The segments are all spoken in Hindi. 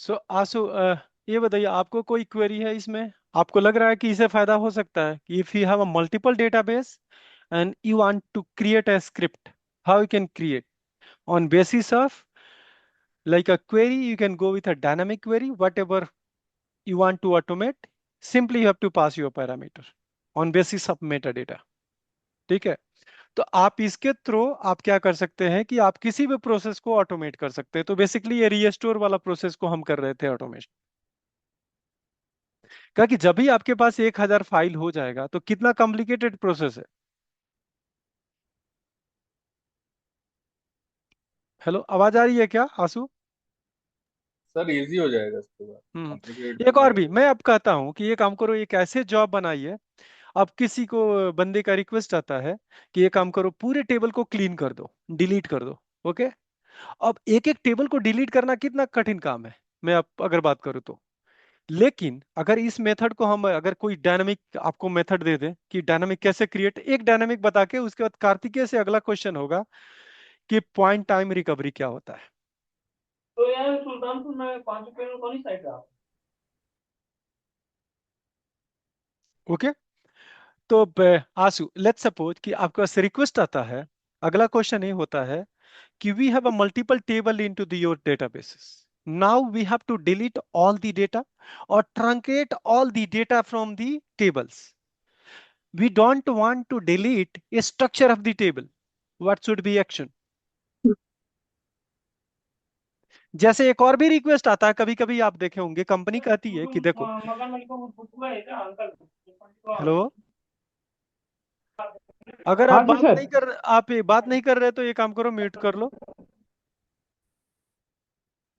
सो आसु ये बताइए, आपको कोई क्वेरी है इसमें? आपको लग रहा है कि इसे फायदा हो सकता है कि if you have a multiple database and you want to create a script, how you can create on basis of like a query? You can go with a dynamic query, whatever you want to automate. Simply you have to pass your parameter on basis of metadata. ठीक है? तो आप इसके थ्रू आप क्या कर सकते हैं कि आप किसी भी प्रोसेस को ऑटोमेट कर सकते हैं। तो बेसिकली ये रीस्टोर वाला प्रोसेस को हम कर रहे थे ऑटोमेशन। क्या कि जब भी आपके पास 1,000 फाइल हो जाएगा तो कितना कॉम्प्लिकेटेड प्रोसेस है। हेलो, आवाज आ रही है क्या आंसू? सर इजी हो जाएगा इसके बाद। कॉम्प्लिकेट एक नहीं और भी होगा। मैं अब कहता हूं कि ये काम करो, एक ऐसे जॉब बनाइए। अब किसी को बंदे का रिक्वेस्ट आता है कि ये काम करो, पूरे टेबल को क्लीन कर दो, डिलीट कर दो। ओके। अब एक एक टेबल को डिलीट करना कितना कठिन काम है, मैं अब अगर बात करूं तो। लेकिन अगर इस मेथड को हम, अगर कोई डायनामिक आपको मेथड दे दे कि डायनामिक कैसे क्रिएट, एक डायनामिक बता के उसके बाद कार्तिकेय से अगला क्वेश्चन होगा कि पॉइंट टाइम रिकवरी क्या होता है। तो यार सुल्तानपुर में 5 रुपए में कौन सी साइड है? ओके। तो आंसू, लेट्स सपोज कि आपके पास रिक्वेस्ट आता है। अगला क्वेश्चन ये होता है कि we have a multiple table into your databases. Now we have to delete all the data or truncate all the data from the tables. We don't want to delete a structure of the table. What should be action? जैसे एक और भी रिक्वेस्ट आता है, कभी कभी आप देखे होंगे कंपनी कहती है कि देखो। मकान मालिक को पूछूंगा है क्या अंकल? हेलो, अगर आप हाँ जी बात सर। नहीं कर, आप ये बात नहीं कर रहे तो ये काम करो, म्यूट कर लो।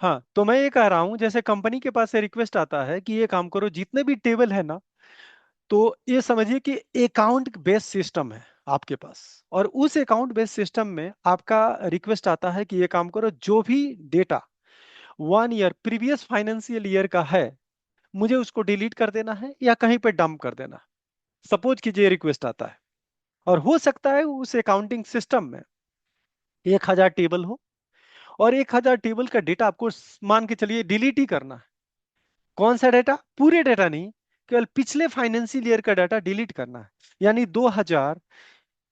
हाँ, तो मैं ये कह रहा हूं, जैसे कंपनी के पास से रिक्वेस्ट आता है कि ये काम करो, जितने भी टेबल है ना, तो ये समझिए कि अकाउंट बेस्ड सिस्टम है आपके पास। और उस अकाउंट बेस्ड सिस्टम में आपका रिक्वेस्ट आता है कि ये काम करो, जो भी data 1 year previous financial year का है, मुझे उसको डिलीट कर देना है या कहीं पे डंप कर देना है। सपोज कीजिए रिक्वेस्ट आता है, और हो सकता है उस अकाउंटिंग सिस्टम में 1,000 टेबल हो, और 1,000 टेबल का डेटा आपको मान के चलिए डिलीट ही करना है। कौन सा डेटा? पूरे डेटा नहीं, केवल पिछले फाइनेंशियल ईयर का डाटा डिलीट करना है। यानी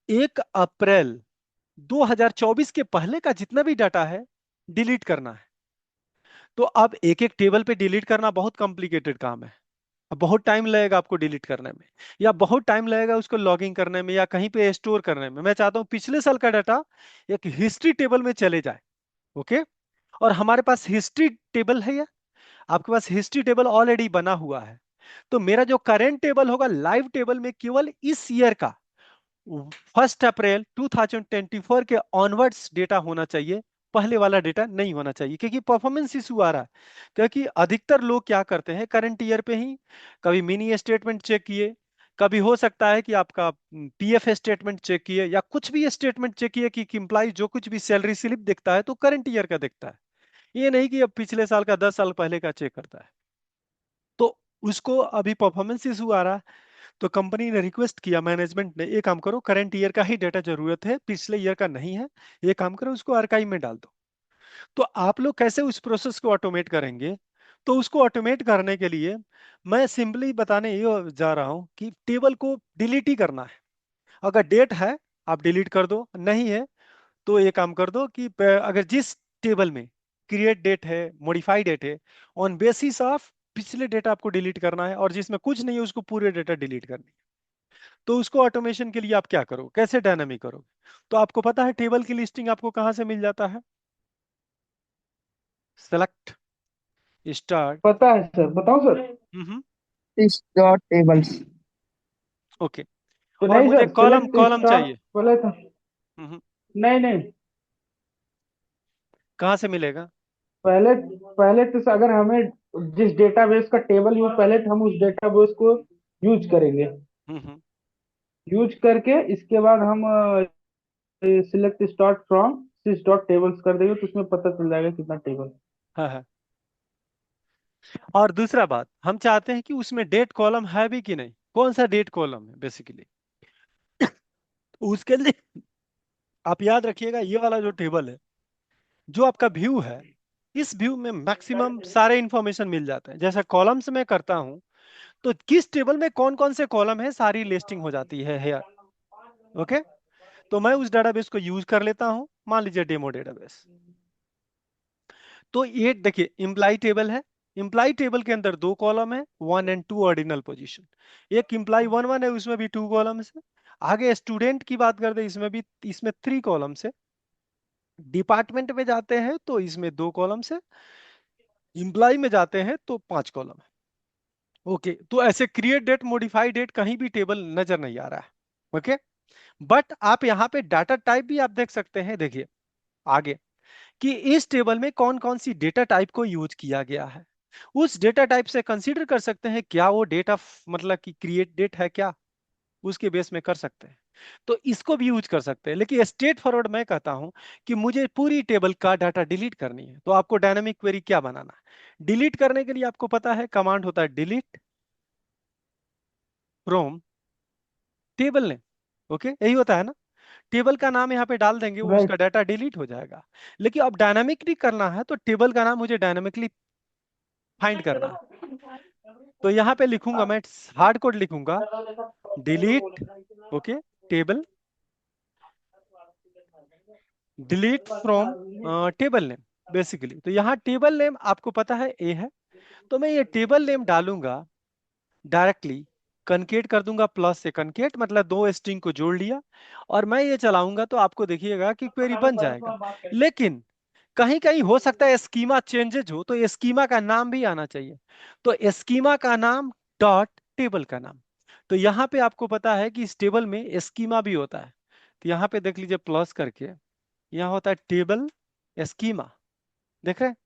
1 अप्रैल 2024 के पहले का जितना भी डाटा है डिलीट करना है। तो अब एक एक टेबल पे डिलीट करना बहुत कॉम्प्लिकेटेड काम है। अब बहुत टाइम लगेगा आपको डिलीट करने में, या बहुत टाइम लगेगा उसको लॉगिंग करने में या कहीं पे स्टोर करने में। मैं चाहता हूं पिछले साल का डाटा एक हिस्ट्री टेबल में चले जाए। ओके। और हमारे पास हिस्ट्री टेबल है, या आपके पास हिस्ट्री टेबल ऑलरेडी बना हुआ है। तो मेरा जो करेंट टेबल होगा लाइव टेबल में, केवल इस ईयर का 1 अप्रैल 2024 के ऑनवर्ड्स डेटा होना चाहिए। पहले वाला डेटा नहीं होना चाहिए, क्योंकि परफॉर्मेंस इशू आ रहा है। क्योंकि अधिकतर लोग क्या करते हैं, करंट ईयर पे ही कभी मिनी स्टेटमेंट चेक किए, कभी हो सकता है कि आपका पीएफ स्टेटमेंट चेक किए, या कुछ भी स्टेटमेंट चेक किए कि एम्प्लॉय जो कुछ भी सैलरी स्लिप दिखता है तो करंट ईयर का दिखता है। ये नहीं कि अब पिछले साल का 10 साल पहले का चेक करता है। तो उसको अभी परफॉर्मेंस इशू आ रहा है। तो कंपनी ने रिक्वेस्ट किया, मैनेजमेंट ने, ये काम करो, करंट ईयर का ही डेटा जरूरत है, पिछले ईयर का नहीं है। ये काम करो, उसको आर्काइव में डाल दो। तो आप लोग कैसे उस प्रोसेस को ऑटोमेट करेंगे? तो उसको ऑटोमेट करने के लिए मैं सिंपली बताने ये जा रहा हूं कि टेबल को डिलीट ही करना है। अगर डेट है आप डिलीट कर दो, नहीं है तो ये काम कर दो कि अगर जिस टेबल में क्रिएट डेट है, मॉडिफाई डेट है, ऑन बेसिस ऑफ पिछले डेटा आपको डिलीट करना है, और जिसमें कुछ नहीं है उसको पूरे डेटा डिलीट करनी है। तो उसको ऑटोमेशन के लिए आप क्या करो, कैसे डायनामिक करोगे? तो आपको पता है टेबल की लिस्टिंग आपको कहां से मिल जाता है? Select, start. पता है सर, बताओ सर। हम्म। इस डॉट टेबल्स। ओके। तो और नहीं मुझे sir, column select column star चाहिए। बोले था। हम्म। नहीं नहीं। कहाँ से मिलेगा? पहले पहले तो अगर हमें जिस डेटाबेस का टेबल यूज, पहले तो हम उस डेटाबेस को यूज करेंगे। हम्म। यूज करके इसके बाद हम select start from sys dot tables कर देंगे तो उसमें पता चल जाएगा कितना टेबल। हाँ हाँ। और दूसरा बात, हम चाहते हैं कि उसमें डेट कॉलम है भी कि नहीं, कौन सा डेट कॉलम है बेसिकली। उसके लिए आप याद रखिएगा, ये वाला जो टेबल है, जो आपका व्यू है, इस व्यू में मैक्सिमम सारे इंफॉर्मेशन मिल जाते हैं। जैसे कॉलम्स में करता हूं, तो किस टेबल में कौन कौन से कॉलम है सारी लिस्टिंग हो जाती है हेयर। ओके, तो मैं उस डेटाबेस को यूज कर लेता हूं, मान लीजिए डेमो डेटाबेस। तो ये देखिए इम्प्लाई टेबल है। इम्प्लाई टेबल के अंदर दो कॉलम है, 1 और 2 ऑर्डिनल पोजीशन। एक इम्प्लाई 1 1 है, उसमें भी 2 कॉलम्स है। आगे स्टूडेंट की बात करते हैं, इसमें भी, इसमें 3 कॉलम्स है। डिपार्टमेंट में जाते हैं तो इसमें 2 कॉलम्स है। इम्प्लाई में जाते हैं तो 5 कॉलम है। ओके, तो ऐसे क्रिएट डेट, मॉडिफाई डेट कहीं भी टेबल नजर नहीं आ रहा है। ओके, बट आप यहाँ पे डाटा टाइप भी आप देख सकते हैं। देखिए आगे कि इस टेबल में कौन कौन सी डेटा टाइप को यूज किया गया है। उस डेटा टाइप से कंसीडर कर सकते हैं क्या वो डेटा मतलब कि क्रिएट डेट है क्या, उसके बेस में कर सकते हैं। तो इसको भी यूज कर सकते हैं। लेकिन स्ट्रेट फॉरवर्ड मैं कहता हूं कि मुझे पूरी टेबल का डाटा डिलीट करनी है, तो आपको डायनामिक क्वेरी क्या बनाना है। डिलीट करने के लिए आपको पता है कमांड होता है delete from table name. Okay, यही होता है ना। टेबल का नाम यहाँ पे डाल देंगे, वो राइट। उसका डाटा डिलीट हो जाएगा। लेकिन अब डायनामिकली करना है तो टेबल का नाम मुझे डायनामिकली फाइंड करना है। तो यहाँ पे लिखूंगा मैं, हार्ड कोड लिखूंगा, delete, okay, table, delete from table name basically. तो यहाँ टेबल नेम आपको पता है ए है, तो मैं ये टेबल नेम डालूंगा डायरेक्टली। कनकेट कर दूंगा, प्लस से कनकेट मतलब दो स्ट्रिंग को जोड़ लिया, और मैं ये चलाऊंगा तो आपको देखिएगा कि क्वेरी बन जाएगा। लेकिन कहीं कहीं हो सकता है स्कीमा चेंजेज हो, तो स्कीमा का नाम भी आना चाहिए। तो स्कीमा का नाम डॉट टेबल का नाम। तो यहाँ पे आपको पता है कि इस टेबल में स्कीमा भी होता है। तो यहाँ पे देख लीजिए प्लस करके, यहाँ होता है टेबल स्कीमा, देख रहे हैं।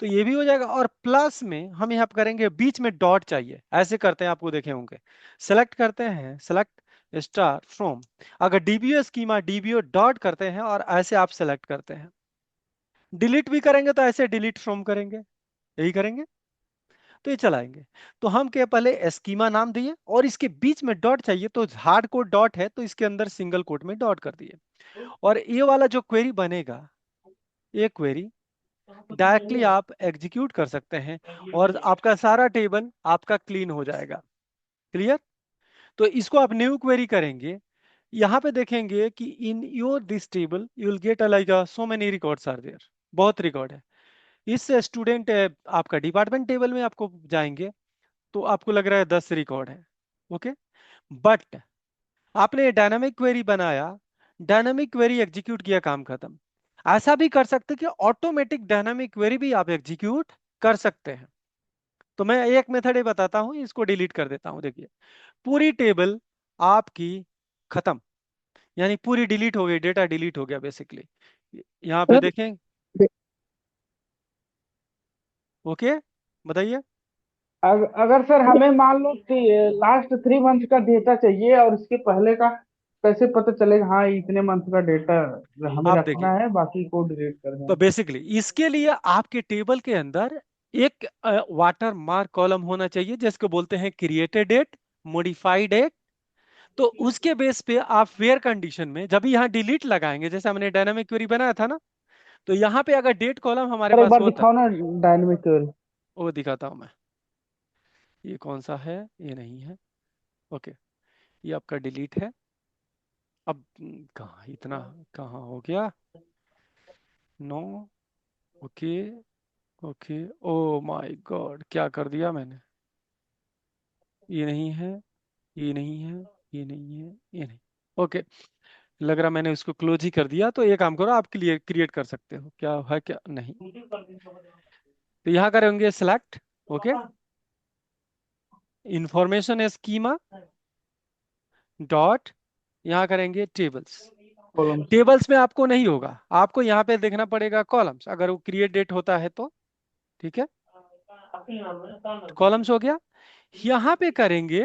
तो ये भी हो जाएगा। और प्लस में हम यहाँ पे करेंगे, बीच में डॉट चाहिए, ऐसे करते हैं, आपको देखे होंगे। सेलेक्ट करते हैं, सेलेक्ट स्टार फ्रॉम, अगर डीबीओ स्कीमा डीबीओ डॉट करते हैं और ऐसे आप सेलेक्ट करते हैं। डिलीट भी करेंगे तो ऐसे डिलीट फ्रॉम करेंगे, यही करेंगे। तो ये चलाएंगे। तो हम क्या, पहले स्कीमा नाम दिए और इसके बीच में डॉट चाहिए, तो हार्ड कोड डॉट है तो इसके अंदर सिंगल कोट में डॉट कर दिए। और ये वाला जो क्वेरी बनेगा, ये क्वेरी डायरेक्टली आप एग्जीक्यूट कर सकते हैं, और आपका सारा टेबल आपका क्लीन हो जाएगा। क्लियर। तो इसको आप न्यू क्वेरी करेंगे। यहाँ पे देखेंगे कि in your this table you will get like so many records are there, बहुत रिकॉर्ड है। इस स्टूडेंट आपका डिपार्टमेंट टेबल में आपको जाएंगे तो आपको लग रहा है 10 रिकॉर्ड है। ओके, बट आपने डायनामिक क्वेरी बनाया, डायनामिक क्वेरी एग्जीक्यूट किया, काम खत्म। ऐसा भी कर सकते कि ऑटोमेटिक डायनामिक क्वेरी भी आप एग्जीक्यूट कर सकते हैं। तो मैं एक मेथड ये बताता हूं, इसको डिलीट कर देता हूं। देखिए पूरी टेबल आपकी खत्म, यानी पूरी डिलीट हो गई, डेटा डिलीट हो गया बेसिकली। यहाँ पे सर, देखें। ओके, बताइए। अगर सर हमें मान लो कि लास्ट 3 मंथ का डेटा चाहिए और इसके पहले का कैसे पता चलेगा? हाँ, इतने मंथ का डेटा हमें आप रखना देखिए, है, बाकी को डिलीट कर तो दें। बेसिकली इसके लिए आपके टेबल के अंदर एक वाटर मार्क कॉलम होना चाहिए, जिसको बोलते हैं क्रिएटेड डेट, मॉडिफाइड डेट। तो उसके बेस पे आप वेयर कंडीशन में जब भी यहाँ डिलीट लगाएंगे, जैसे हमने डायनामिक क्वेरी बनाया था ना, तो यहाँ पे अगर डेट कॉलम हमारे सर एक पास बार होता, दिखाओ ना डायनेमिक। वो दिखाता हूं मैं। ये कौन सा है, ये नहीं है। ओके, ये आपका डिलीट है। अब कहाँ इतना, कहाँ हो गया, no, okay, okay, oh my god, क्या कर दिया मैंने। ये नहीं है, ये नहीं है, ये नहीं है, ये नहीं। ओके, लग रहा मैंने उसको क्लोज ही कर दिया। तो ये काम करो, आप क्लियर क्रिएट कर सकते हो, क्या है क्या नहीं। तो यहाँ करेंगे select, okay, information schema dot, यहाँ करेंगे टेबल्स। कॉलम्स। टेबल्स में आपको नहीं होगा, आपको यहाँ पे देखना पड़ेगा कॉलम्स, अगर वो क्रिएट डेट होता है तो। ठीक है, कॉलम्स हो गया। यहाँ पे करेंगे,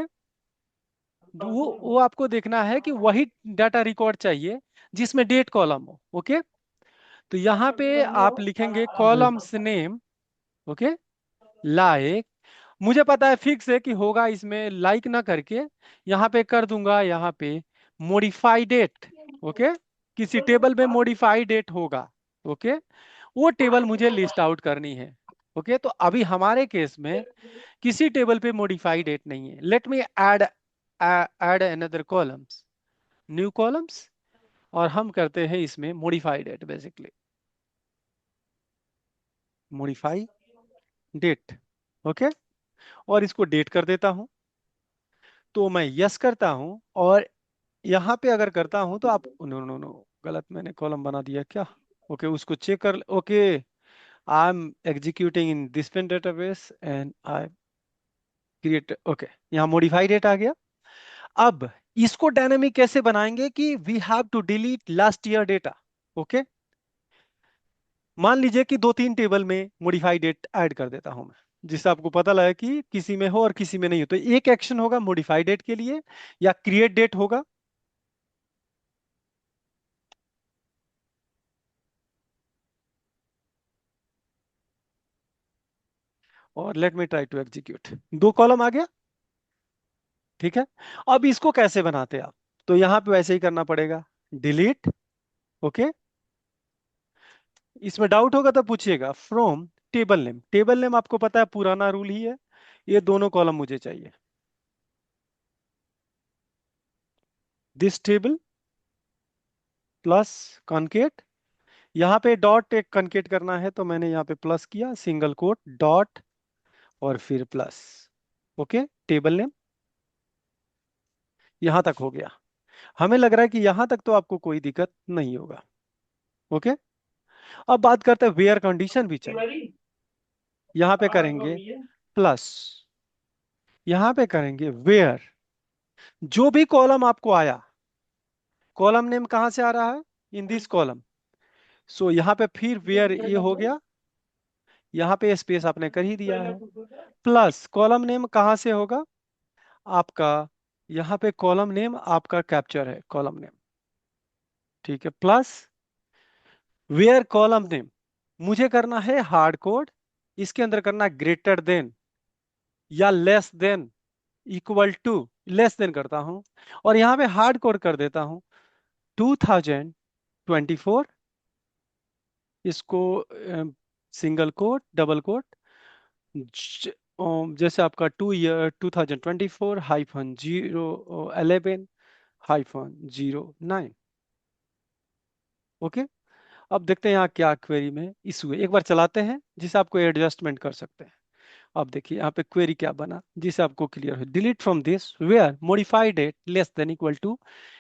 वो आपको देखना है कि वही डाटा रिकॉर्ड चाहिए जिसमें डेट कॉलम हो। ओके, तो यहाँ पे आप लिखेंगे कॉलम्स नेम, ओके, लाइक, मुझे पता है फिक्स है कि होगा इसमें, लाइक ना करके यहाँ पे कर दूंगा, यहाँ पे मॉडिफाई डेट। ओके, किसी टेबल में मॉडिफाई डेट होगा। ओके, वो टेबल मुझे लिस्ट आउट करनी है। ओके, तो अभी हमारे केस में किसी टेबल पे मॉडिफाइड डेट नहीं है। Let me add add another columns, new columns, और हम करते हैं इसमें modified date, basically modify date. Okay, और इसको डेट कर देता हूं। तो मैं यस करता हूं, और यहां पे अगर करता हूं तो आप, नो नो नो, गलत मैंने कॉलम बना दिया क्या। ओके, उसको चेक कर। Okay, I am executing in this pen database and I create. Okay, यहाँ मॉडिफाई डेट आ गया। अब इसको डायनेमिक कैसे बनाएंगे कि we have to delete last year data. Okay, मान लीजिए कि दो तीन टेबल में मॉडिफाई डेट ऐड कर देता हूं मैं, जिससे आपको पता लगे कि किसी में हो और किसी में नहीं हो। तो एक एक्शन होगा मॉडिफाई डेट के लिए, या क्रिएट डेट होगा। और let me try to execute. दो कॉलम आ गया। ठीक है, अब इसको कैसे बनाते हैं आप? तो यहां पे वैसे ही करना पड़ेगा, डिलीट। ओके, इसमें डाउट होगा तो पूछिएगा। From table name, table name आपको पता है पुराना रूल ही है, ये दोनों कॉलम मुझे चाहिए। दिस टेबल प्लस कॉन्केट, यहाँ पे डॉट एक कॉन्केट करना है, तो मैंने यहाँ पे प्लस किया, सिंगल कोट डॉट और फिर प्लस। ओके, टेबल नेम यहां तक हो गया। हमें लग रहा है कि यहां तक तो आपको कोई दिक्कत नहीं होगा। ओके, अब बात करते हैं वेयर कंडीशन भी चाहिए। यहां पे करेंगे प्लस, यहां पे करेंगे वेयर, जो भी कॉलम आपको आया, कॉलम नेम कहां से आ रहा है, इन दिस कॉलम। सो यहां पे फिर वेयर ये हो गया, यहां पे स्पेस आपने कर ही दिया है। प्लस कॉलम नेम कहां से होगा आपका, यहां पे कॉलम नेम आपका कैप्चर है, कॉलम नेम। ठीक है, प्लस वेयर कॉलम नेम मुझे करना है हार्ड कोड, इसके अंदर करना ग्रेटर देन या less than, equal to, less than करता हूं, और यहां पे हार्ड कोड कर देता हूं 2024। इसको सिंगल कोट डबल कोट, जैसे आपका 2 ईयर 2024-011-09। ओके, अब देखते हैं यहाँ क्या क्वेरी में इशू है, एक बार चलाते हैं जिसे आपको एडजस्टमेंट कर सकते हैं। अब देखिए यहाँ पे क्वेरी क्या बना जिसे आपको क्लियर हो। Delete from this where modified date less than equal to,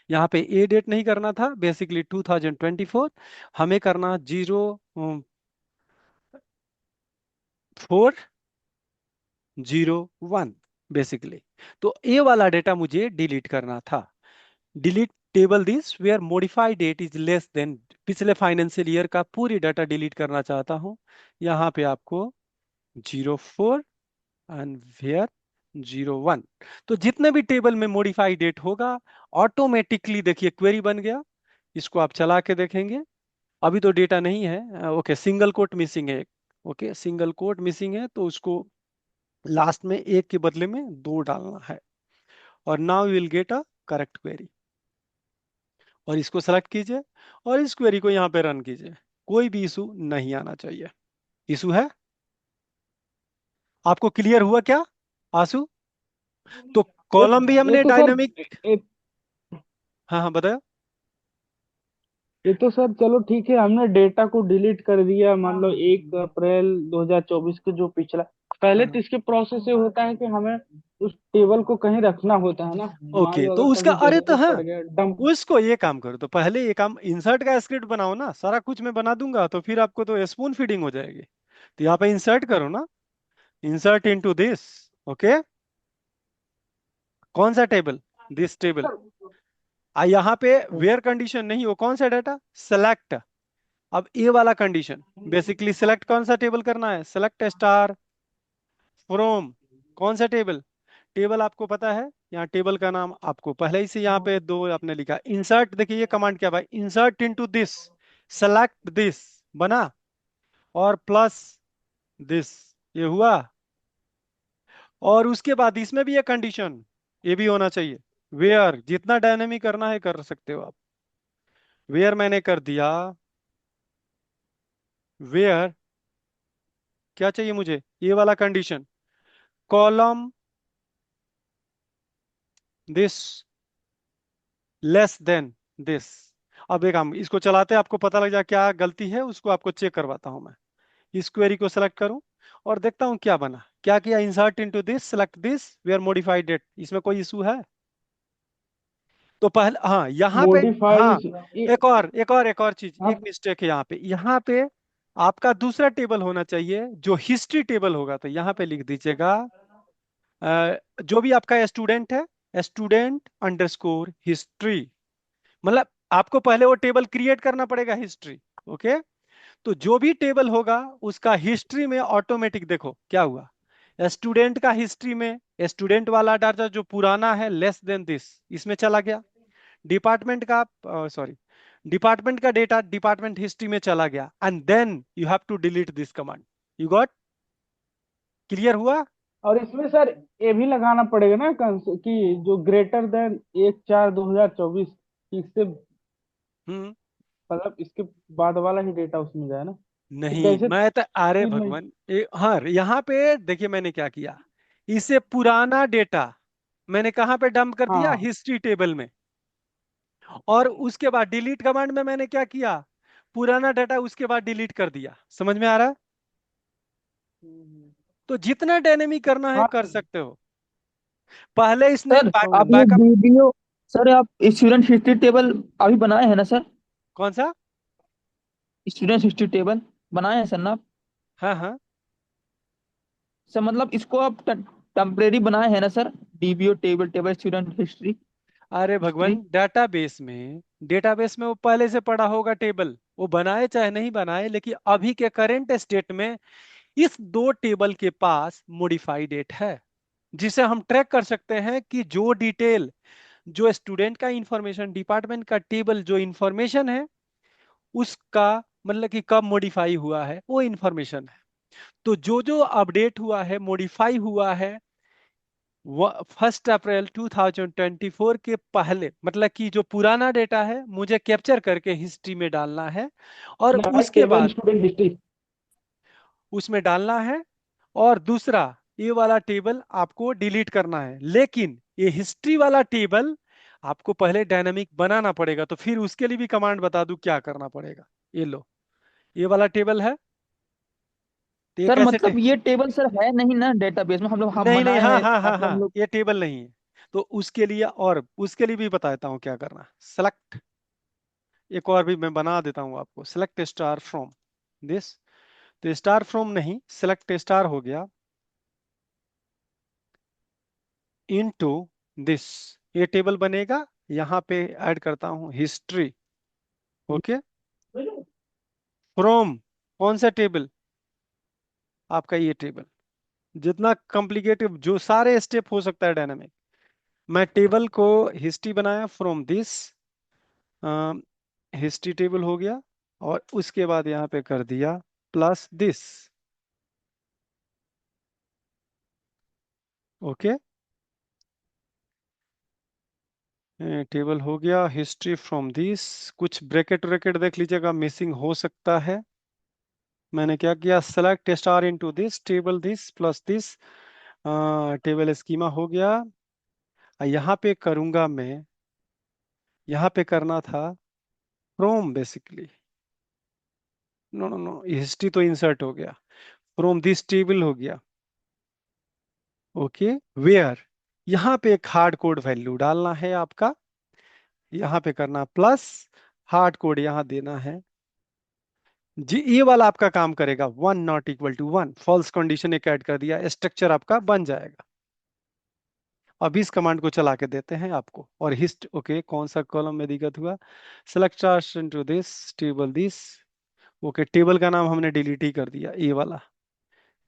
यहाँ पे ए डेट नहीं करना था, बेसिकली 2024 हमें करना 0401, बेसिकली। तो ए वाला डेटा मुझे डिलीट करना था। Delete table this where modified date is less than, पिछले फाइनेंशियल ईयर का पूरी डाटा डिलीट करना चाहता हूं। यहाँ पे आपको 04 एंड वेयर 01। तो जितने भी टेबल में मॉडिफाइड डेट होगा, ऑटोमेटिकली देखिए क्वेरी बन गया। इसको आप चला के देखेंगे, अभी तो डेटा नहीं है। ओके, सिंगल कोट मिसिंग है। ओके, सिंगल कोट मिसिंग है, तो उसको लास्ट में एक के बदले में दो डालना है। और now you will get a correct query. और इसको सेलेक्ट कीजिए, और इस क्वेरी को यहाँ पे रन कीजिए। कोई भी इशू नहीं आना चाहिए। इशू है? आपको क्लियर हुआ क्या आंसू? तो ये कॉलम भी ये हमने तो सर डायनामिक। हाँ हाँ, बताओ। ये तो सर चलो ठीक है, हमने डेटा को डिलीट कर दिया। मान लो 1 अप्रैल 2024 के जो पिछला, पहले तो हाँ, इसके प्रोसेस ये होता है कि हमें उस टेबल को कहीं रखना होता है ना। मान ओके, लो तो अगर उसका, कभी अरे तो जरूरत हाँ, पड़ गया डंप। उसको ये काम करो। तो पहले ये काम इंसर्ट का स्क्रिप्ट बनाओ ना, सारा कुछ मैं बना दूंगा, तो फिर आपको तो स्पून फीडिंग हो जाएगी। तो यहाँ पे इंसर्ट करो ना, इंसर्ट इनटू दिस। ओके, कौन सा टेबल, दिस टेबल। यहाँ पे वेयर कंडीशन नहीं, वो कौन सा डाटा, सेलेक्ट। अब ए वाला कंडीशन, बेसिकली सेलेक्ट कौन सा टेबल करना है, सेलेक्ट स्टार फ्रॉम, कौन सा टेबल। टेबल आपको पता है, यहाँ टेबल का नाम आपको पहले ही से यहाँ पे दो आपने लिखा। इंसर्ट, देखिए ये कमांड क्या भाई, insert into this, select this बना, और प्लस दिस, ये हुआ। और उसके बाद इसमें भी ये कंडीशन, ये भी होना चाहिए। वेयर, जितना डायनेमिक करना है कर सकते हो आप। वेयर मैंने कर दिया वेयर, क्या चाहिए मुझे, ये वाला condition, column this less than this. अब एक हम इसको चलाते हैं, आपको पता लग जाए क्या गलती है, उसको आपको चेक करवाता हूं मैं। इस क्वेरी को सेलेक्ट करूं और देखता हूं क्या बना, क्या किया, insert into this, select this, where modified date, इसमें कोई इशू है? तो पहले हाँ यहाँ पे, मॉडिफाई हाँ एक और चीज, एक आप। मिस्टेक है यहाँ पे आपका दूसरा टेबल होना चाहिए जो हिस्ट्री टेबल होगा, तो यहाँ पे लिख दीजिएगा जो भी आपका स्टूडेंट है, स्टूडेंट अंडरस्कोर हिस्ट्री। मतलब आपको पहले वो टेबल क्रिएट करना पड़ेगा हिस्ट्री। ओके, तो जो भी टेबल होगा उसका हिस्ट्री में ऑटोमेटिक, देखो क्या हुआ, स्टूडेंट का हिस्ट्री में स्टूडेंट वाला डाटा जो पुराना है लेस देन दिस इसमें चला गया, डिपार्टमेंट का, सॉरी, डिपार्टमेंट का डेटा डिपार्टमेंट हिस्ट्री में चला गया, and then you have to delete this command. You got, clear हुआ? और इसमें सर ये भी लगाना पड़ेगा ना कि जो ग्रेटर देन 1/4/2024, इससे हम्म। मतलब इसके बाद वाला ही डेटा उसमें जाए ना। तो नहीं, कैसे मैं तो, अरे 3 महीने। भगवान, हाँ यहाँ पे देखिए मैंने क्या किया, इसे पुराना डेटा मैंने कहाँ पे डंप कर दिया, हाँ। हिस्ट्री टेबल में। और उसके बाद डिलीट कमांड में मैंने क्या किया, पुराना डाटा उसके बाद डिलीट कर दिया। समझ में आ रहा है? हम्म। तो जितना डायनेमिक करना है हाँ कर सर, सकते हो। पहले इसने सर आप ये बैकअप, वीडियो, सर आप स्टूडेंट हिस्ट्री टेबल अभी बनाए हैं ना सर? कौन सा? स्टूडेंट हिस्ट्री टेबल बनाए हैं सर ना आप? हाँ हाँ। सर मतलब इसको आप टेम्परेरी बनाए हैं ना sir? DBO table, table student history अरे भगवान, हिस्ट्री। डेटाबेस में वो पहले से पड़ा होगा टेबल, वो बनाए चाहे नहीं बनाए, लेकिन अभी के करंट स्टेट में इस दो टेबल के पास मॉडिफाइड डेट है, जिसे हम ट्रैक कर सकते हैं कि जो डिटेल, जो स्टूडेंट का इंफॉर्मेशन, डिपार्टमेंट का टेबल जो इंफॉर्मेशन है उसका, मतलब कि कब मॉडिफाई हुआ है वो इंफॉर्मेशन है। तो जो जो अपडेट हुआ है, मॉडिफाई हुआ है 1 अप्रैल 2024 के पहले, मतलब कि जो पुराना डेटा है मुझे कैप्चर करके हिस्ट्री में डालना है, और नया उसके टेबल बाद स्टूडेंट हिस्ट्री। उसमें डालना है। और दूसरा, ये वाला टेबल आपको डिलीट करना है, लेकिन ये हिस्ट्री वाला टेबल आपको पहले डायनामिक बनाना पड़ेगा, तो फिर उसके लिए भी कमांड बता दूं क्या करना पड़ेगा। ये लो, ये वाला टेबल है, तो ये सर कैसे मतलब ये टेबल सर है नहीं ना डेटाबेस में, हम लोग हम नहीं नहीं, बनाए हाँ हैं हाँ हाँ मतलब हम हाँ, लोग। ये टेबल नहीं है। तो उसके लिए, और उसके लिए भी बताता हूँ क्या करना, सेलेक्ट, एक और भी मैं बना देता हूँ आपको, सेलेक्ट स्टार फ्रॉम दिस। तो स्टार फ्रॉम नहीं, सेलेक्ट स्टार हो गया, इनटू दिस, ये टेबल बनेगा। यहाँ पे ऐड करता हूँ हिस्ट्री। ओके, फ्रॉम कौन सा टेबल, आपका ये टेबल, जितना कॉम्प्लिकेटेड जो सारे स्टेप हो सकता है डायनामिक, मैं टेबल को हिस्ट्री बनाया फ्रॉम दिस, हिस्ट्री टेबल हो गया, और उसके बाद यहाँ पे कर दिया प्लस दिस। ओके, टेबल हो गया हिस्ट्री फ्रॉम दिस, कुछ ब्रैकेट ब्रैकेट देख लीजिएगा मिसिंग हो सकता है। मैंने क्या किया, select star into this table, this plus this, table schema हो गया। यहाँ पे करूंगा मैं, यहाँ पे करना था from basically, no no no, history तो इंसर्ट हो गया, फ्रॉम दिस टेबल हो गया। ओके, वेयर, यहाँ पे एक हार्ड कोड वैल्यू डालना है आपका, यहाँ पे करना प्लस, हार्ड कोड यहाँ देना है जी। ये वाला आपका काम करेगा, 1 ≠ = 1, फॉल्स कंडीशन एक ऐड कर दिया, स्ट्रक्चर आपका बन जाएगा। अब इस कमांड को चला के देते हैं आपको, और हिस्ट, ओके, कौन सा कॉलम में दिक्कत हुआ, select into this table this. Okay, table का नाम हमने डिलीट ही कर दिया, ये वाला,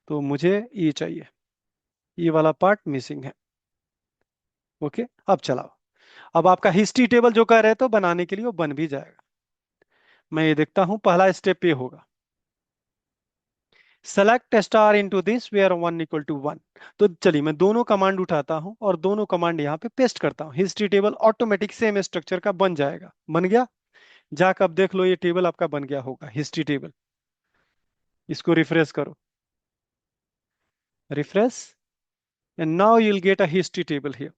तो मुझे ये चाहिए, ये वाला पार्ट मिसिंग है। ओके, अब चलाओ, अब आपका हिस्ट्री टेबल जो कह रहे तो बनाने के लिए वो बन भी जाएगा। मैं ये देखता हूं, पहला स्टेप ये होगा, select star into this where 1 = 1। तो चलिए मैं दोनों कमांड उठाता हूं और दोनों कमांड यहाँ पे पेस्ट करता हूँ, history table automatic same structure का बन जाएगा। बन गया, जाकर अब देख लो, ये टेबल आपका बन गया होगा, हिस्ट्री टेबल। इसको रिफ्रेश करो, refresh, and now you will get a history table here.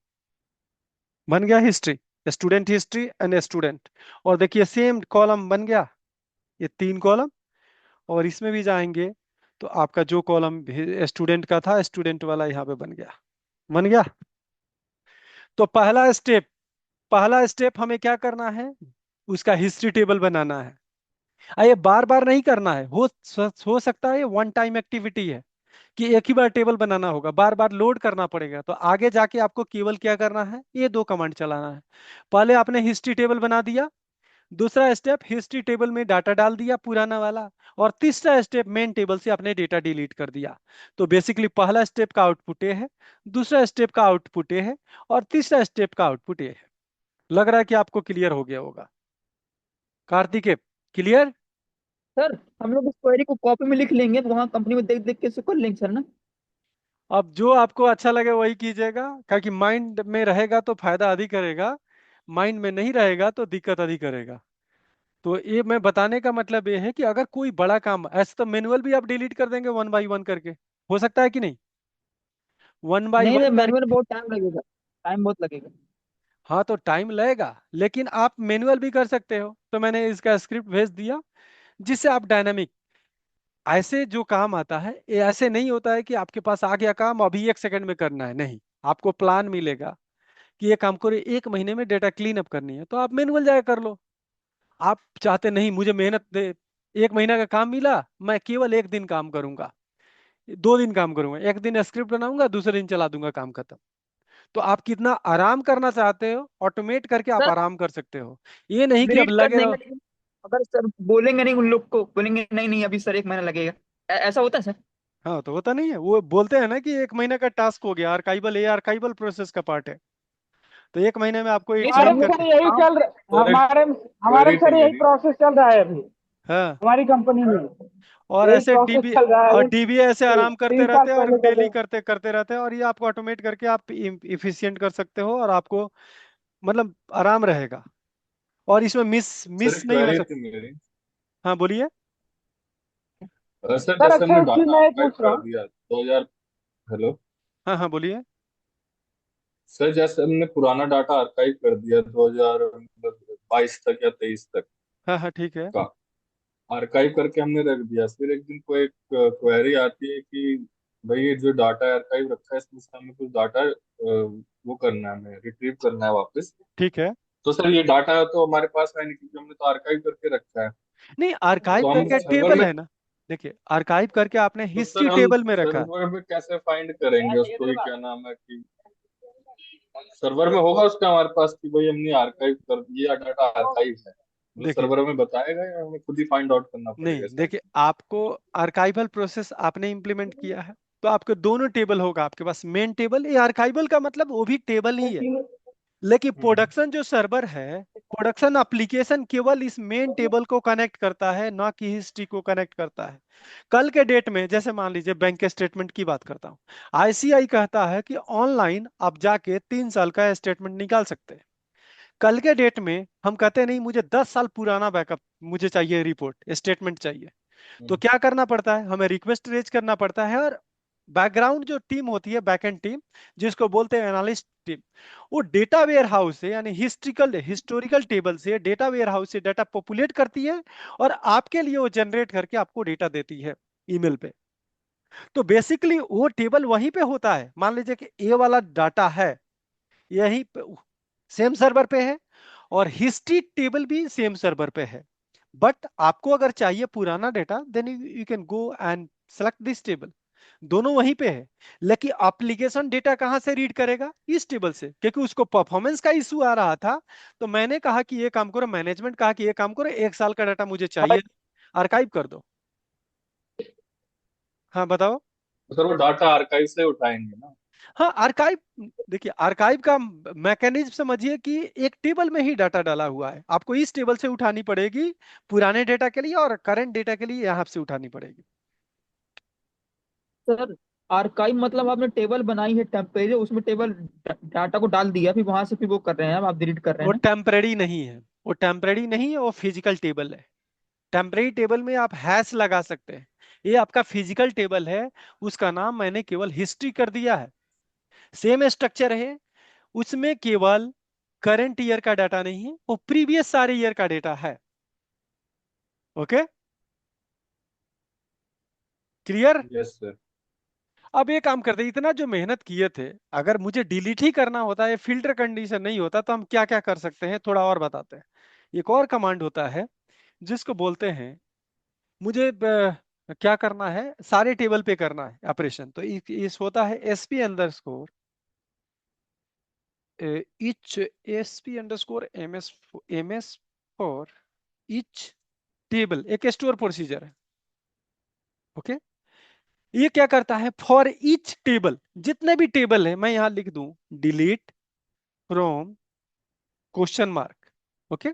बन गया history, student history and student. और देखिए सेम कॉलम बन गया, ये 3 कॉलम। और इसमें भी जाएंगे तो आपका जो कॉलम स्टूडेंट का था, स्टूडेंट वाला यहाँ पे बन गया, बन गया। तो पहला स्टेप हमें क्या करना है, उसका हिस्ट्री टेबल बनाना है। ये बार बार नहीं करना है, हो सकता है ये वन टाइम एक्टिविटी है कि एक ही बार टेबल बनाना होगा, बार बार लोड करना पड़ेगा। तो आगे जाके आपको केवल क्या करना है, ये 2 कमांड चलाना है। पहले आपने हिस्ट्री टेबल बना दिया, दूसरा स्टेप हिस्ट्री टेबल में डाटा डाल दिया पुराना वाला, और तीसरा स्टेप मेन टेबल से आपने डेटा डिलीट कर दिया। तो बेसिकली पहला स्टेप का आउटपुट ये है, दूसरा स्टेप का आउटपुट ये है, और तीसरा स्टेप का आउटपुट ये है। लग रहा है कि आपको क्लियर हो गया होगा। कार्तिकेय, क्लियर? सर हम लोग इस क्वेरी को कॉपी में लिख लेंगे, वहां कंपनी में देख देख के इसको कर लेंगे सर ना। अब जो आपको अच्छा लगे वही कीजिएगा, क्योंकि माइंड में रहेगा तो फायदा अधिक करेगा, माइंड में नहीं रहेगा तो दिक्कत अधिक करेगा। तो ये मैं बताने का मतलब ये है कि अगर कोई बड़ा काम, ऐसे तो मैनुअल भी आप डिलीट कर देंगे 1 बाई 1 करके, हो सकता है कि नहीं, वन बाई नहीं वन नहीं, मैनुअल करके। में बहुत टाइम लगेगा, टाइम बहुत लगेगा। हाँ तो टाइम लगेगा, लेकिन आप मैनुअल भी कर सकते हो। तो मैंने इसका स्क्रिप्ट भेज दिया, जिससे आप डायनामिक, ऐसे जो काम आता है ये ऐसे नहीं होता है कि आपके पास आ गया काम अभी 1 सेकंड में करना है, नहीं। आपको प्लान मिलेगा कि ये काम को 1 महीने में डेटा क्लीन अप करनी है, तो आप मैनुअल जाया कर लो। आप चाहते नहीं मुझे मेहनत दे, 1 महीना का काम मिला, मैं केवल 1 दिन काम करूंगा, 2 दिन काम करूंगा, एक दिन स्क्रिप्ट बनाऊंगा, दूसरे दिन चला दूंगा, काम खत्म। तो आप कितना आराम करना चाहते हो, ऑटोमेट करके आप सर आराम कर सकते हो। ये नहीं कि अब डिलीट कर लगे देंगे, रहो। लेकिन अगर सर बोलेंगे नहीं, उन लोग को बोलेंगे नहीं नहीं अभी सर 1 महीना लगेगा, ऐसा होता है सर? हाँ तो होता नहीं है, वो बोलते हैं ना कि 1 महीना का टास्क हो गया, आर्काइवल, ये आर्काइवल प्रोसेस का पार्ट है। तो 1 महीने में आपको ये नहीं सर हमारे क्लीन में हम लोग सर करके। यही काम। चल रहा, सर एक हमारे में क्वेरी थी सर यही मेरी। प्रोसेस चल रहा है अभी, हाँ, हमारी कंपनी में और यही ऐसे प्रोसेस डीबी, चल रहा है और अभी। डीबी ऐसे आराम करते तीन साल रहते हैं, और पहले का डेली जो, करते करते रहते हैं, और ये आपको ऑटोमेट करके आप इफिशिएंट कर सकते हो, और आपको मतलब आराम रहेगा, और इसमें मिस सर मिस एक नहीं हो क्वेरी सकता। थी मेरी। हाँ बोलिए। सर सर जैसे अच्छा हमने एक चीज डाटा मैं ये आर्काइव पूछ रहा कर हूँ। दिया 2000। हेलो। हाँ हाँ बोलिए। सर जैसे हमने पुराना डाटा आर्काइव कर दिया 2022 तक या 23 तक हाँ हाँ ठीक है। का, आर्काइव करके हमने रख दिया। फिर एक दिन को एक क्वेरी आती है कि भाई ये जो डाटा आर्काइव रखा है इसमें से हमें कुछ डाटा वो करना है, हमें रिट्रीव करना है वापस। ठीक है। तो सर ये डाटा तो हमारे पास है नहीं, क्योंकि हमने तो आर्काइव करके रखा है। नहीं, आर्काइव तो हम करके सर्वर टेबल में, है ना, देखिए आर्काइव करके आपने तो हिस्ट्री सर हम टेबल में रखा है। सर्वर में कैसे फाइंड करेंगे उसको, ये क्या नाम है कि सर्वर में होगा उसका हमारे पास कि भाई हमने आर्काइव कर दिया, डाटा आर्काइव है, मतलब देखिए, सर्वर में बताएगा या हमें खुद ही फाइंड आउट करना नहीं पड़ेगा इसका? देखिए, आपको आर्काइवल प्रोसेस आपने इंप्लीमेंट किया है, तो आपके दोनों टेबल होगा आपके पास, मेन टेबल, ये आर्काइवल का मतलब वो भी टेबल ही है। लेकिन हम्म। प्रोडक्शन जो सर्वर है, प्रोडक्शन एप्लीकेशन केवल इस मेन टेबल को कनेक्ट करता है, ना कि हिस्ट्री को कनेक्ट करता है। कल के डेट में जैसे मान लीजिए बैंक के स्टेटमेंट की बात करता हूँ, आईसीआई कहता है कि ऑनलाइन आप जाके 3 साल का स्टेटमेंट निकाल सकते हैं। कल के डेट में हम कहते नहीं, मुझे 10 साल पुराना बैकअप मुझे चाहिए, रिपोर्ट स्टेटमेंट चाहिए। तो हम्म। क्या करना पड़ता है, हमें रिक्वेस्ट रेज करना पड़ता है, और बैकग्राउंड जो टीम होती है, बैकएंड टीम, जिसको बोलते हैं एनालिस्ट टीम, वो डेटा वेयर हाउस से, यानी हिस्टोरिकल टेबल से, डेटा वेयर हाउस से डाटा पॉपुलेट करती है, और आपके लिए वो जनरेट करके आपको डेटा देती है ईमेल पे। तो बेसिकली वो टेबल वहीं पे होता है। मान लीजिए कि ए वाला डाटा है, यही सेम सर्वर पे है, और हिस्ट्री टेबल भी सेम सर्वर पे है। बट आपको अगर चाहिए पुराना data, then you can go and select this table, दोनों वहीं पे है। लेकिन एप्लीकेशन डेटा कहां से रीड करेगा, इस टेबल से, क्योंकि उसको परफॉर्मेंस का इशू आ रहा था। तो मैंने कहा कि ये काम करो, मैनेजमेंट कहा कि ये काम करो, 1 साल का डाटा मुझे चाहिए, आर्काइव कर दो। हाँ बताओ। तो सर वो डाटा आर्काइव से उठाएंगे ना? हाँ आर्काइव, देखिए आर्काइव का मैकेनिज्म समझिए कि एक टेबल में ही डाटा डाला हुआ है, आपको इस टेबल से उठानी पड़ेगी पुराने डेटा के लिए, और करंट डेटा के लिए यहाँ से उठानी पड़ेगी। सर आर्काइव मतलब आपने टेबल बनाई है टेम्परेरी, उसमें टेबल डाटा को डाल दिया, फिर वहां से फिर वो कर रहे हैं, अब आप डिलीट कर रहे वो हैं ना? टेम्परेरी नहीं है, वो टेम्परेरी नहीं है, वो फिजिकल टेबल है। टेम्परेरी टेबल में आप हैश लगा सकते हैं, ये आपका फिजिकल टेबल है, उसका नाम मैंने केवल हिस्ट्री कर दिया है। सेम स्ट्रक्चर है, उसमें केवल करंट ईयर का डाटा नहीं है, वो प्रीवियस सारे ईयर का डेटा है। Okay, clear. Yes sir. अब ये काम करते, इतना जो मेहनत किए थे, अगर मुझे डिलीट ही करना होता है, फिल्टर कंडीशन नहीं होता, तो हम क्या क्या कर सकते हैं, थोड़ा और बताते हैं। एक और कमांड होता है जिसको बोलते हैं, मुझे क्या करना है, सारे टेबल पे करना है ऑपरेशन, तो इस होता है SP underscore etch, SP underscore MS for each table, एक स्टोर प्रोसीजर है। ओके, ये क्या करता है, फॉर ईच टेबल, जितने भी टेबल है, मैं यहां लिख दूं delete from question mark. Okay,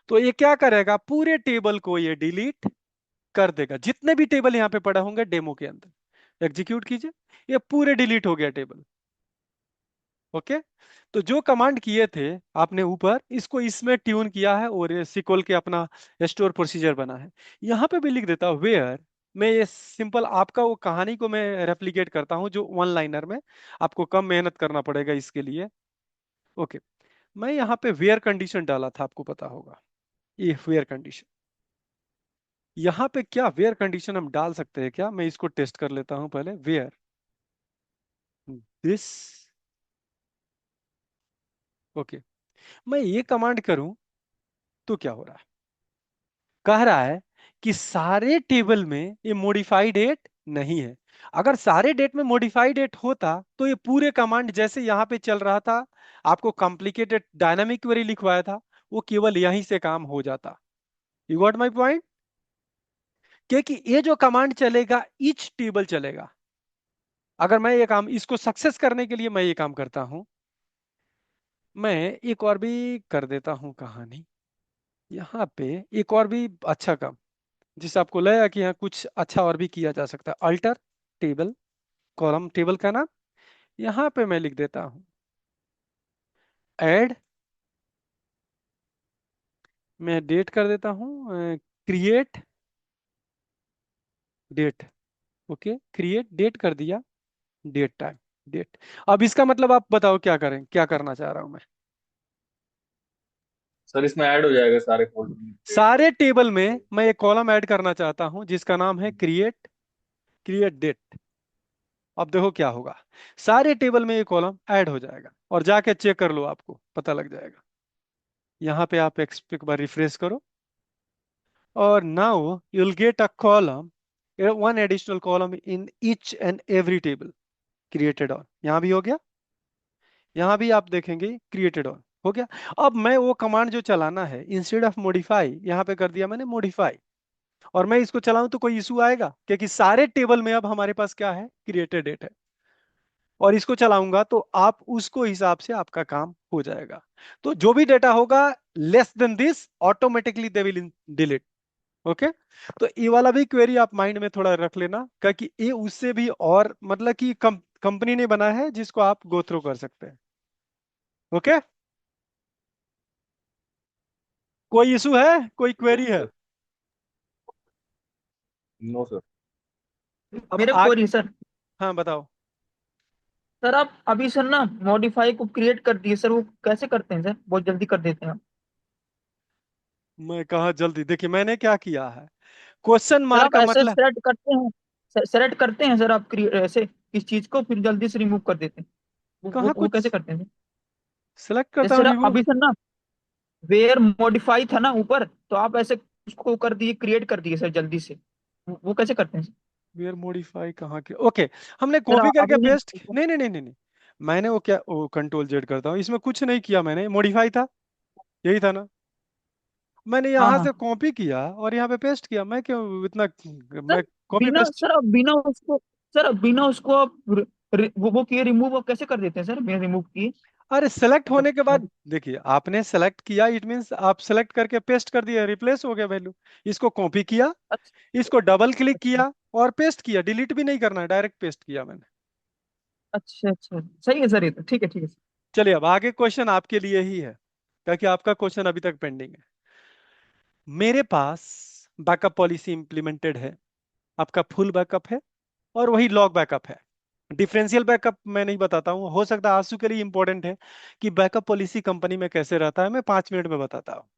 तो ये क्या करेगा, पूरे टेबल को ये डिलीट कर देगा, जितने भी टेबल यहां पे पड़े होंगे डेमो के अंदर। एग्जीक्यूट कीजिए, ये पूरे डिलीट हो गया टेबल। ओके, तो जो कमांड किए थे आपने ऊपर, इसको इसमें ट्यून किया है और ये सिक्वल के अपना स्टोर प्रोसीजर बना है। यहां पे भी लिख देता हूं वेयर, मैं ये सिंपल आपका वो कहानी को मैं रेप्लिकेट करता हूं जो वन लाइनर में, आपको कम मेहनत करना पड़ेगा इसके लिए। ओके, मैं यहाँ पे वेयर कंडीशन डाला था, आपको पता होगा ये वेयर कंडीशन। यहाँ पे क्या वेयर कंडीशन हम डाल सकते हैं क्या, मैं इसको टेस्ट कर लेता हूं पहले, वेयर दिस। ओके, मैं ये कमांड करूं तो क्या हो रहा है, कह रहा है कि सारे टेबल में ये मॉडिफाइड डेट नहीं है। अगर सारे डेट में मॉडिफाइड डेट होता तो ये पूरे कमांड जैसे यहाँ पे चल रहा था, आपको कॉम्प्लिकेटेड डायनामिक क्वेरी लिखवाया था, वो केवल यहीं से काम हो जाता। यू गॉट माय पॉइंट, क्योंकि ये जो कमांड चलेगा ईच टेबल चलेगा। अगर मैं ये काम, इसको सक्सेस करने के लिए मैं ये काम करता हूं, मैं एक और भी कर देता हूं कहानी यहाँ पे, एक और भी अच्छा काम, जिससे आपको लगेगा कि यहाँ कुछ अच्छा और भी किया जा सकता है। अल्टर टेबल, कॉलम टेबल का नाम यहाँ पे मैं लिख देता हूँ ऐड, मैं डेट कर देता हूँ create date. Okay, create date कर दिया, डेट टाइम डेट। अब इसका मतलब आप बताओ क्या करें, क्या करना चाह रहा हूं मैं। सर इसमें ऐड हो जाएगा सारे फोल्डर में डेट सारे और टेबल में मैं एक कॉलम ऐड करना चाहता हूं जिसका नाम है क्रिएट, क्रिएट डेट। अब देखो क्या होगा, सारे टेबल में ये कॉलम ऐड हो जाएगा, और जाके चेक कर लो, आपको पता लग जाएगा। यहाँ पे आप एक बार रिफ्रेश करो, और now you will get a column, one additional column in each and every table created on. यहाँ भी हो गया, यहाँ भी आप देखेंगे क्रिएटेड ऑन हो गया। अब मैं वो कमांड जो चलाना है, इंस्टेड ऑफ मॉडिफाई, यहाँ पे कर दिया मैंने मॉडिफाई, और मैं इसको चलाऊं तो कोई इशू आएगा, क्योंकि सारे टेबल में अब हमारे पास क्या है, क्रिएटेड डेट है। और इसको चलाऊंगा तो आप उसको हिसाब से आपका काम हो जाएगा। तो जो भी डेटा होगा less than this, automatically they will delete. Okay, तो ये वाला भी क्वेरी आप माइंड में थोड़ा रख लेना, क्योंकि ये उससे भी और मतलब कि कंपनी ने बना है जिसको आप गो थ्रू कर सकते हैं। ओके, कोई इशू है, कोई क्वेरी है। सर। No sir. अब मेरे आग, को नहीं सर। हाँ बताओ। सर आप अभी सर ना मॉडिफाई को क्रिएट कर दिए सर, वो कैसे करते हैं सर, बहुत जल्दी कर देते हैं आप। मैं कहा जल्दी, देखिए मैंने क्या किया है, क्वेश्चन सर मार्क आप का ऐसे मतलब, सेलेक्ट करते हैं, सेलेक्ट करते हैं सर आप ऐसे किस चीज को, फिर जल्दी से रिमूव कर देते हैं। कहाँ वो कुछ कैसे करते हैं सर? सिलेक्ट करता जैसे हूँ सर रिमूव। अभी सर ना वेयर मॉडिफाई था ना ऊपर, तो आप ऐसे उसको कर दिए, क्रिएट कर दिए सर जल्दी से। वो कैसे करते हैं सर? वेयर मॉडिफाई कहाँ के, ओके, हमने सर कॉपी करके अभी ना पेस्ट, नहीं नहीं नहीं नहीं नहीं, मैंने वो क्या, वो कंट्रोल जेड करता हूँ, इसमें कुछ नहीं किया मैंने, मॉडिफाई था, यही था ना। मैंने हाँ यहाँ हाँ से कॉपी किया और यहाँ पे पेस्ट किया, मैं क्यों इतना, सर, मैं कॉपी पेस्ट। बिना उसको, सर बिना उसको आप वो किए रिमूव आप कैसे कर देते हैं सर, बिना रिमूव किए? अरे सेलेक्ट मतलब होने के बाद देखिए, आपने सेलेक्ट किया, इट मींस आप सेलेक्ट करके पेस्ट कर दिया, रिप्लेस हो गया वैल्यू। इसको कॉपी किया, अच्छा इसको डबल क्लिक अच्छा किया और पेस्ट किया, डिलीट भी नहीं करना है, डायरेक्ट पेस्ट किया मैंने। अच्छा अच्छा, सही है सर, ये तो ठीक है ठीक है सर। चलिए अब आगे क्वेश्चन आपके लिए ही है, क्योंकि आपका क्वेश्चन अभी तक पेंडिंग है। मेरे पास बैकअप पॉलिसी इंप्लीमेंटेड है, आपका फुल बैकअप है, और वही लॉग बैकअप है। डिफरेंशियल बैकअप मैं नहीं बताता हूँ, हो सकता है आंसू के लिए इंपॉर्टेंट है कि बैकअप पॉलिसी कंपनी में कैसे रहता है, मैं 5 मिनट में बताता हूँ।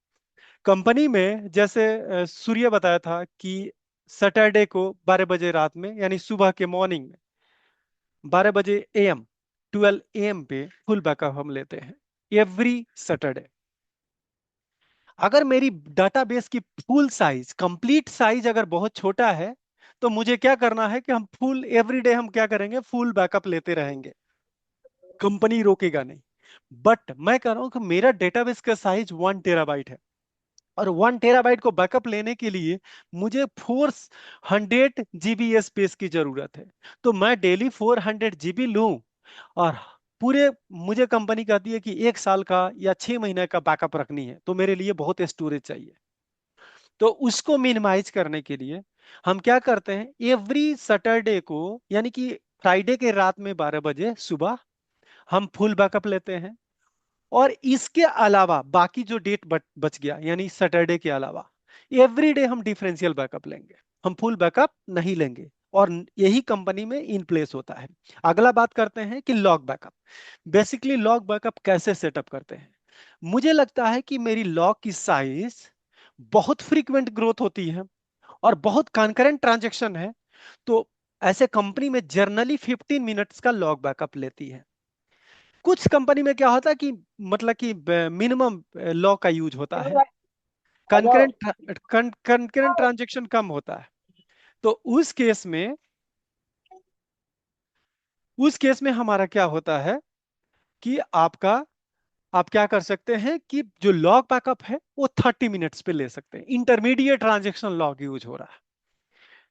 कंपनी में जैसे सूर्य बताया था कि सैटरडे को 12 बजे रात में, यानी सुबह के मॉर्निंग में 12 बजे AM, 12 AM पे फुल बैकअप हम लेते हैं एवरी सैटरडे। अगर मेरी डाटाबेस की फुल साइज, कंप्लीट साइज अगर बहुत छोटा है, तो मुझे क्या करना है कि हम फुल एवरीडे हम क्या करेंगे, फुल बैकअप लेते रहेंगे, कंपनी रोकेगा नहीं। बट मैं कह रहा हूं कि मेरा डेटाबेस का साइज 1 टेराबाइट है, और 1 टेराबाइट को बैकअप लेने के लिए मुझे 400 GB स्पेस की जरूरत है। तो मैं डेली 400 GB लूं, और पूरे, मुझे कंपनी कहती है कि 1 साल का या 6 महीने का बैकअप रखनी है, तो मेरे लिए बहुत स्टोरेज चाहिए। तो उसको मिनिमाइज करने के लिए हम क्या करते हैं, एवरी सैटरडे को, यानी कि फ्राइडे के रात में 12 बजे सुबह हम फुल बैकअप लेते हैं। और इसके अलावा बाकी जो डेट बच गया, यानी सैटरडे के अलावा एवरी डे हम डिफरेंशियल बैकअप लेंगे, हम फुल बैकअप नहीं लेंगे। और यही कंपनी में इन प्लेस होता है। अगला बात करते हैं कि log backup. Basically log backup कैसे सेटअप करते हैं। मुझे लगता है कि मेरी लॉग की साइज बहुत फ्रीक्वेंट ग्रोथ होती है और बहुत कॉन्करेंट ट्रांजेक्शन है, तो ऐसे कंपनी में जर्नली 15 मिनट्स का लॉग बैकअप लेती है। कुछ कंपनी में क्या होता है कि मतलब कि मिनिमम लॉ का यूज होता है, कंकरेंट ट्रांजेक्शन कम होता है। तो उस केस में हमारा क्या होता है कि आप क्या कर सकते हैं कि जो लॉग बैकअप है वो 30 मिनट्स पे ले सकते हैं। इंटरमीडिएट ट्रांजेक्शन लॉग यूज हो रहा है।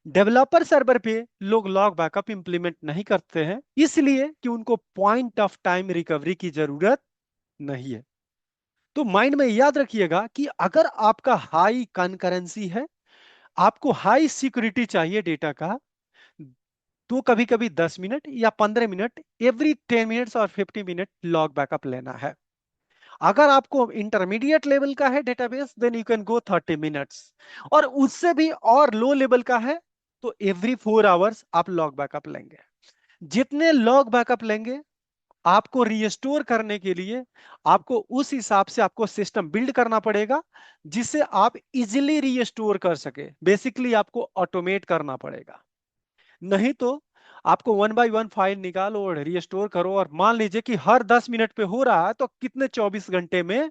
डेवलपर सर्वर पे लोग लॉग बैकअप इंप्लीमेंट नहीं करते हैं, इसलिए कि उनको पॉइंट ऑफ टाइम रिकवरी की जरूरत नहीं है। तो माइंड में याद रखिएगा कि अगर आपका हाई कनकरेंसी है, आपको हाई सिक्योरिटी चाहिए डेटा का, तो कभी कभी 10 मिनट या 15 मिनट, एवरी 10 मिनट्स और 50 मिनट लॉग बैकअप लेना है। अगर आपको इंटरमीडिएट लेवल का है database, then you can go 30 minutes. और उससे भी और लो लेवल का है, तो एवरी 4 आवर्स आप लॉग बैकअप लेंगे। जितने लॉग बैकअप लेंगे, आपको रीस्टोर करने के लिए आपको उस हिसाब से आपको सिस्टम बिल्ड करना पड़ेगा, जिससे आप इजीली रीस्टोर कर सके। बेसिकली आपको ऑटोमेट करना पड़ेगा। नहीं तो आपको 1 बाय 1 फाइल निकालो और रीस्टोर करो, और मान लीजिए कि हर 10 मिनट पे हो रहा है, तो कितने 24 घंटे में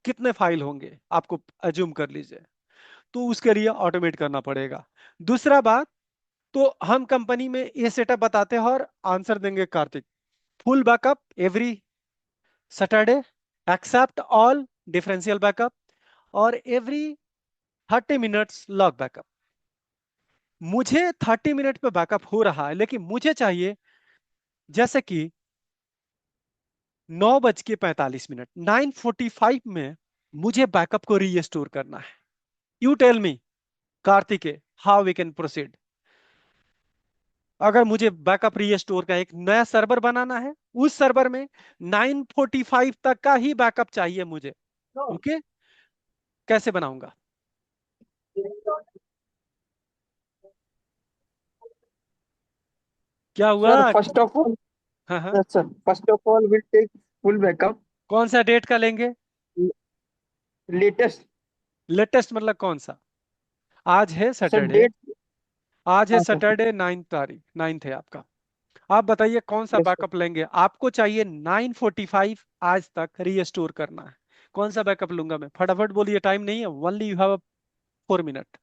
कितने फाइल होंगे, आपको अज्यूम कर लीजिए। तो उसके लिए ऑटोमेट करना पड़ेगा। दूसरा बात, तो हम कंपनी में ये सेटअप बताते हैं और आंसर देंगे Karthik. Full backup every Saturday, except all differential backup, और एवरी 30 मिनट्स लॉग बैकअप। मुझे 30 मिनट पे बैकअप हो रहा है, लेकिन मुझे चाहिए जैसे कि 9:45, 9:45 में मुझे बैकअप को रीस्टोर करना है। You tell me Karthike, how we can proceed. अगर मुझे बैकअप रीस्टोर का एक नया सर्वर बनाना है, उस सर्वर में 9:45 तक का ही बैकअप चाहिए मुझे। ओके, कैसे बनाऊंगा? क्या हुआ? सर फर्स्ट ऑफ ऑल, हाँ हाँ। Sir first of all will take full backup कौन सा डेट का लेंगे? लेटेस्ट। लेटेस्ट मतलब कौन सा? आज है सर सैटरडे, डेट। आज है हाँ सर। सैटरडे 9 तारीख, 9 है आपका। आप बताइए कौन सा यस सर। बैकअप लेंगे? आपको चाहिए 9:45 आज तक रीस्टोर करना है। कौन सा बैकअप लूंगा मैं? फटाफट बोलिए, टाइम नहीं है, only you have 4 minute.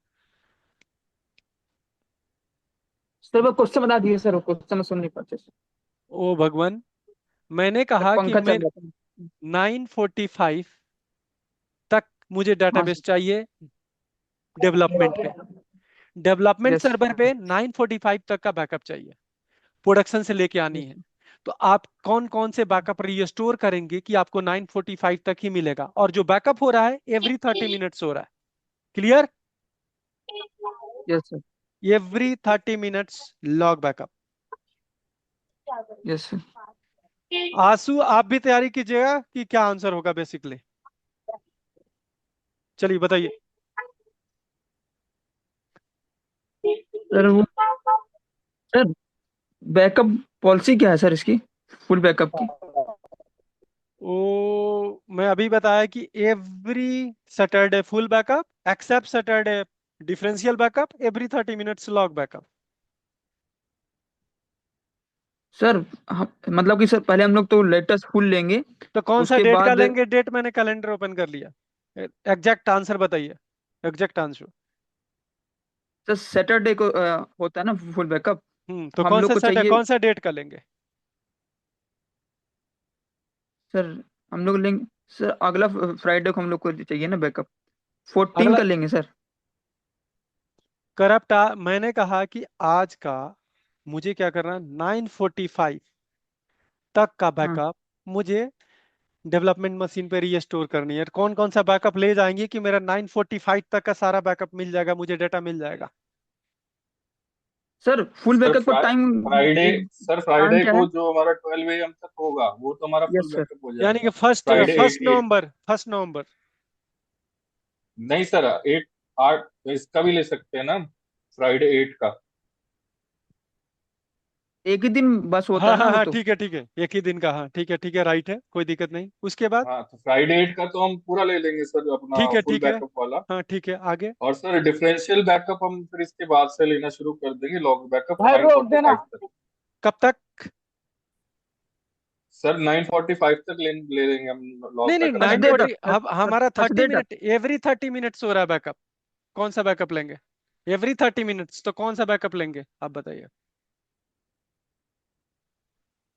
Sir वो क्वेश्चन बता दिए सर, वो क्वेश्चन सुन नहीं पाते सर। ओ भगवान, मैंने सर कहा कि पंखा मैं चल रहा था। 9:45 तक मुझे हाँ डेटाबेस सर। चाहिए डेवलपमेंट पे। Development yes. सर्वर पे 9:45 तक का बैकअप चाहिए, प्रोडक्शन से लेके आनी है। तो आप कौन कौन से बैकअप रीस्टोर करेंगे कि आपको 9:45 तक ही मिलेगा? और जो बैकअप हो रहा है एवरी 30 मिनट्स हो रहा है। Clear? Yes sir. Every 30 minutes log backup. Yes sir. आंसू, आप भी तैयारी कीजिएगा कि क्या आंसर होगा बेसिकली। चलिए बताइए। सर वो सर बैकअप पॉलिसी क्या है सर इसकी, फुल बैकअप की? वो मैं अभी बताया कि every Saturday full backup, except Saturday differential backup, every 30 minutes log backup. Sir मतलब कि सर पहले हम लोग तो लेटेस्ट फुल लेंगे, तो कौन सा उसके डेट का बाद लेंगे? डेट मैंने कैलेंडर ओपन कर लिया। एग्जैक्ट आंसर बताइए, एग्जैक्ट आंसर। सर सैटरडे को होता है ना फुल बैकअप। तो हम कौन लोग सा को सैटरडे, चाहिए कौन सा डेट का लेंगे? सर, हम लोग लेंगे सर अगला फ्राइडे को हम लोग को चाहिए ना बैकअप, 14 अगला का लेंगे सर। करप्ट मैंने कहा कि आज का मुझे क्या करना, 9:45 तक का हाँ बैकअप मुझे डेवलपमेंट मशीन पे रीस्टोर करनी है। कौन कौन सा बैकअप ले जाएंगे कि मेरा 9:45 तक का सारा बैकअप मिल जाएगा, मुझे डेटा मिल जाएगा? सर, फुल सर बैकअप का time, Friday, sir time Friday क्या है? को जो हमारा 12 AM तक होगा वो तो हमारा फुल यस सर। बैकअप हो यानी कि जाएगा। फर्स्ट फ्राइडे फर्स्ट 8 नवंबर, 1 नवंबर। नहीं सर, 8 8 इसका भी ले सकते हैं ना, फ्राइडे 8 का। एक ही दिन बस होता हाँ है ना हाँ वो हाँ, तो। ठीक है ठीक है, एक ही दिन का, हाँ ठीक है, राइट है, कोई दिक्कत नहीं। उसके बाद हाँ तो फ्राइडे 8 का तो हम पूरा ले लेंगे सर, अपना फुल ठीक है, बैकअप वाला। हाँ ठीक है, आगे। और सर डिफरेंशियल बैकअप हम फिर इसके बाद से लेना शुरू कर देंगे, लॉग बैकअप भाई नाइन रोक फोर्टी देना। फाइव तक कब तक? सर 9:45 तक ले लेंगे हम लॉग नहीं नहीं, backup first nine day 9:40। Forty तक सर, अब हमारा फर्स्ट थर्टी डे तक। मिनट एवरी 30 मिनट्स हो रहा है बैकअप। कौन सा बैकअप लेंगे? एवरी 30 मिनट्स, तो कौन सा बैकअप लेंगे आप बताइए।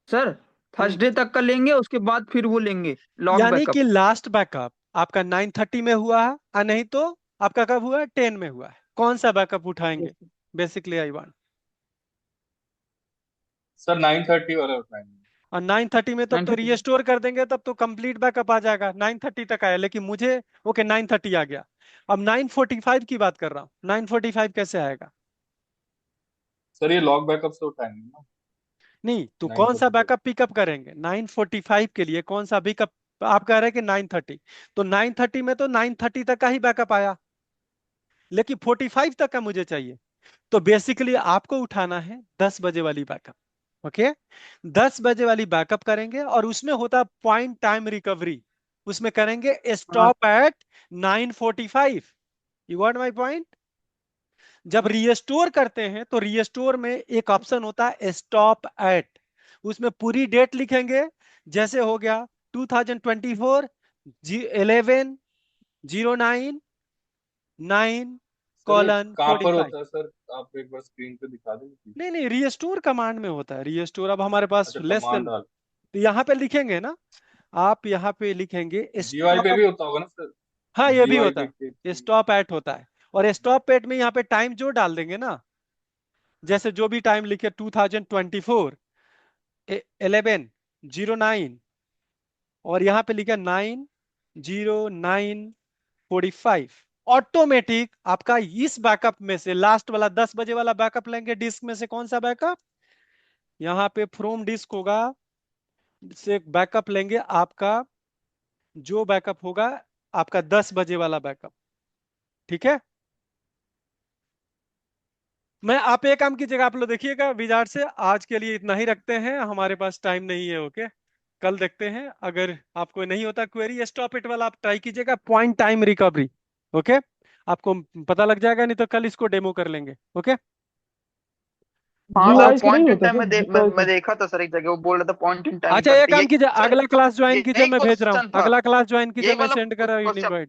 सर हम्म फर्स्ट डे तक का लेंगे, उसके बाद फिर वो लेंगे लॉग यानी बैकअप। कि लास्ट बैकअप आपका 9:30 में हुआ है, और नहीं तो आपका कब हुआ है? 10 में हुआ है। कौन सा बैकअप उठाएंगे? Basically I want. सर 9:30 वाला बताएंगे। और 9:30 में तब तो 9:30। रीस्टोर कर देंगे, तब तो कंप्लीट बैकअप आ जाएगा। 9:30 तक आया, लेकिन मुझे ओके 9:30 आ गया। अब 9:45 की बात कर रहा हूँ, 9:45 कैसे आएगा? सर ये लॉग बैकअप से उठाएंगे ना, नहीं तो नाइन कौन सा फोर्टी फाइव बैकअप पिकअप करेंगे 9:45 के लिए? कौन सा पिकअप? आप कह रहे हैं कि 9:30, तो 9:30 में तो 9:30 तक का ही बैकअप आया, लेकिन 45 तक का मुझे चाहिए। तो बेसिकली आपको उठाना है 10 बजे वाली बैकअप। ओके, 10 बजे वाली बैकअप करेंगे, और उसमें होता पॉइंट टाइम रिकवरी। उसमें करेंगे हाँ stop at 9:45। You got my point? जब रीस्टोर करते हैं तो रीस्टोर में एक ऑप्शन होता है स्टॉप एट, उसमें पूरी डेट लिखेंगे। जैसे हो गया 2024 11/09/9 सर ये कहाँ पर 45। होता है सर, आप एक बार स्क्रीन पे दिखा देंगे please? नहीं नहीं, रीस्टोर कमांड में होता है। रीस्टोर अब हमारे पास अच्छा लेस देन, कमांड डाल, तो यहाँ पे लिखेंगे ना, आप यहाँ पे लिखेंगे जीयूआई पे स्टॉप। भी होता होगा ना सर, हाँ, ये भी जीयूआई होता पे है, स्टॉप एट होता है। और स्टॉप एट में यहाँ पे टाइम जो डाल देंगे ना, जैसे जो भी टाइम लिखे 2024 11/09, और यहाँ पे लिखा 9/09/45। ऑटोमेटिक आपका इस बैकअप में से लास्ट वाला 10 बजे वाला बैकअप लेंगे। डिस्क में से कौन सा बैकअप? यहाँ पे फ्रोम डिस्क होगा, से बैकअप लेंगे आपका, जो बैकअप होगा आपका 10 बजे वाला बैकअप। ठीक है, मैं आप एक काम कीजिएगा, आप लोग देखिएगा विजार्ड से। आज के लिए इतना ही रखते हैं, हमारे पास टाइम नहीं है। ओके, कल देखते हैं। अगर आपको नहीं होता क्वेरी स्टॉप इट वाला, आप ट्राई कीजिएगा पॉइंट टाइम रिकवरी। ओके, आपको पता लग जाएगा, नहीं तो कल इसको डेमो कर लेंगे। ओके, हाँ सर, जीयूआई से नहीं पॉइंट इन होता टाइम सर, में जीयूआई मैं से। देखा था सर, एक जगह वो बोल रहा था पॉइंट इन टाइम अच्छा, एक करते काम ये। कीजिए, सर अगला क्लास ज्वाइन कीजिए, यही मैं भेज रहा हूँ। क्वेश्चन था, अगला क्लास ज्वाइन कीजिए, यही मैं वाला सेंड कर रहा हूँ क्वेश्चन। इनवाइट।